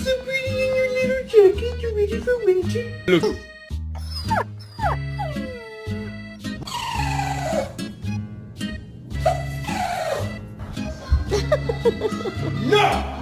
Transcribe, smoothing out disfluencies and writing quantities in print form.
so pretty in your little jacket. You ready for winter? Look. No!